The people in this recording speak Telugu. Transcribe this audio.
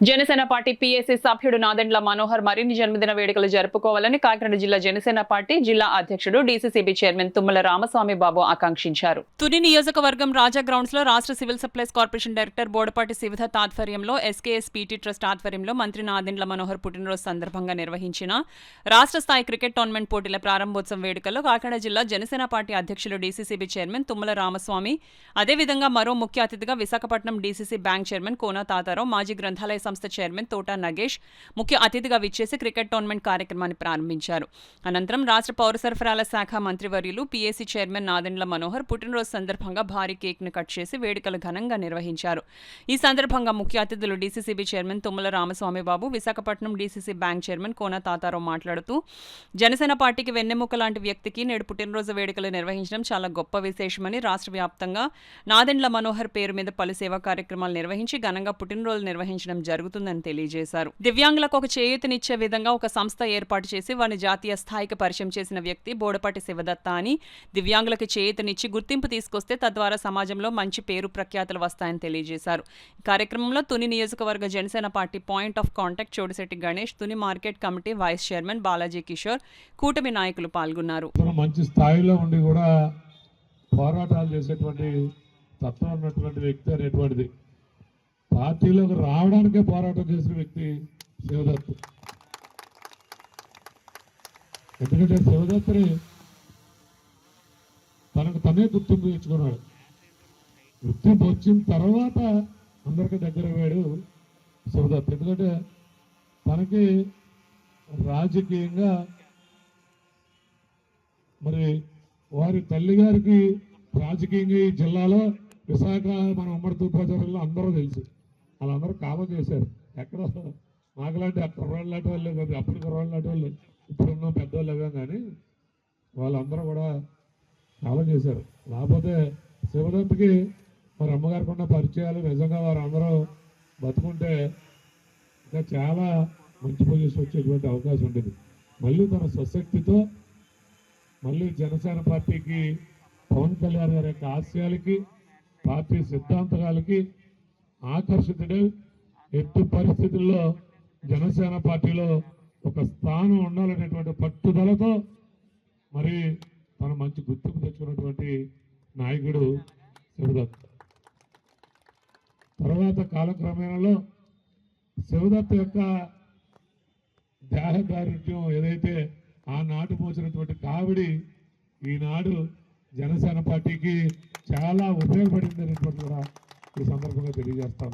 జనసేన పార్టీ పీఏసీ సభ్యుడు నాదెండ్ల మనోహర్ మరిన్ని జన్మదిన వేడుకలు జరుపుకోవాలని కాకినాడ జిల్లా జనసేన పార్టీ జిల్లా అధ్యక్షుడు డీసీసీబీ చైర్మన్ తుమ్మల రామస్వామి బాబు ఆకాంక్షించారు. తుని నియోజకవర్గం రాజా గ్రౌండ్స్ లో రాష్ట్ర civil supplies corporation director Bodapati Shivdatt ఆధ్వర్యంలో ఎస్కేఎస్ పీటీ ట్రస్ట్ ఆధ్వర్యంలో మంత్రి నాదెండ్ల మనోహర్ పుట్టినరోజు సందర్భంగా నిర్వహించిన రాష్ట్ర స్థాయి క్రికెట్ టోర్నమెంట్ పోటీల ప్రారంభోత్సవం వేడుకల్లో కాకినాడ జిల్లా జనసేన పార్టీ అధ్యక్షులు డీసీసీబీ చైర్మన్ తుమ్మల రామస్వామి, అదేవిధంగా మరో ముఖ్య అతిథిగా విశాఖపట్నం డీసీసీ బ్యాంక్ చైర్మన్ కోన తాతారావు, మాజీ గ్రంథాలయ సంస్థ చైర్మన్ తోటా నగేష్ ముఖ్య అతిథిగా విచ్చేసి క్రికెట్ టోర్నమెంట్ కార్యక్రమాన్ని ప్రారంభించారు. అనంతరం రాష్ట్ర పౌర సరఫరాల శాఖ మంత్రివర్యులు పీఏసీ చైర్మన్ నాదెండ్ల మనోహర్ పుట్టినరోజు సందర్భంగా భారీ కేక్ ను కట్ చేసి వేడుకలు ఘనంగా నిర్వహించారు. ఈ సందర్భంగా ముఖ్య అతిథులు డీసీసీబీ చైర్మన్ తుమ్మల రామస్వామి బాబు, విశాఖపట్నం డీసీసీ బ్యాంక్ చైర్మన్ కోన తాతారావు మాట్లాడుతూ జనసేన పార్టీకి వెన్నెముక లాంటి వ్యక్తికి నేడు పుట్టినరోజు వేడుకలు నిర్వహించడం చాలా గొప్ప విశేషమని, రాష్ట్ర వ్యాప్తంగా నాదెండ్ల మనోహర్ పేరు మీద పలు సేవా కార్యక్రమాలు నిర్వహించి ఘనంగా పుట్టినరోజు నిర్వహించడం జరుగుతుందని తెలియజేశారు. దివ్యాంగులకు ఒక చేయూతనిచ్చే విధంగా ఒక సంస్థ ఏర్పాటు చేసి వారిని జాతీయ స్థాయికి పరిచయం చేసిన వ్యక్తి బోడపాటి శివదత్త అని, దివ్యాంగులకు చేయూతనిచ్చి గుర్తింపు తీసుకొస్తే తద్వారా సమాజంలో మంచి పేరు ప్రఖ్యాతులు వస్తాయని తెలియజేశారు. ఈ కార్యక్రమంలో తుని నియోజకవర్గ Janasena party point of contact Chodisetti Ganesh, Tuni market committee vice chairman Balaji Kishore, కూటమి నాయకులు పాల్గొన్నారు. మంచి స్థాయిలో ఉండి కూడా పోరాటాలు చేసేటువంటి తత్వం ఉన్నటువంటి వ్యక్తి అనేటువంటిది, పార్టీలోకి రావడానికే పోరాటం చేసిన వ్యక్తి శివదత్. ఎందుకంటే శివదత్ని తనకు తనే గుర్తింపు తెచ్చుకున్నాడు. గుర్తింపు వచ్చిన తర్వాత అందరికీ దగ్గర అయ్యాడు శివదత్. ఎందుకంటే తనకి రాజకీయంగా మరి వారి తల్లి గారికి రాజకీయంగా ఈ జిల్లాలో విశాఖ మన ఉమ్మడి తూర్పుగోదావరిలో అందరూ తెలుసు. వాళ్ళందరూ కామం చేశారు. ఎక్కడో నాకులాంటి కుర్రాళ్ళు లాంటి వాళ్ళు కాదు, అప్పుడు కుర్రాళ్ళు లాంటి వాళ్ళు ఇప్పుడున్న పెద్దవాళ్ళు అవ్వాం, కానీ వాళ్ళందరూ కూడా కామం చేశారు. లేకపోతే శివదత్కి మరి అమ్మగారికి ఉన్న పరిచయాలు నిజంగా వారు అందరూ బతుకుంటే ఇంకా చాలా మంచి పొజిషన్ వచ్చేటువంటి అవకాశం ఉండేది. మళ్ళీ తన స్వశక్తితో మళ్ళీ జనసేన పార్టీకి, పవన్ కళ్యాణ్ గారి యొక్క ఆశయాలకి, పార్టీ సిద్ధాంతాలకి ఆకర్షితుడై ఎట్టి పరిస్థితుల్లో జనసేన పార్టీలో ఒక స్థానం ఉండాలనేటువంటి పట్టుదలతో మరి తన మంచి గుర్తింపు తెచ్చుకున్నటువంటి నాయకుడు శివదత్. తర్వాత కాలక్రమేణలో శివదత్ యొక్క దేహదారుఢ్యం ఏదైతే ఆనాడు పోసినటువంటి కావిడి ఈనాడు జనసేన పార్టీకి చాలా ఉపయోగపడింది అనేటువంటి కూడా ఈ సందర్భంగా తెలియజేస్తాం.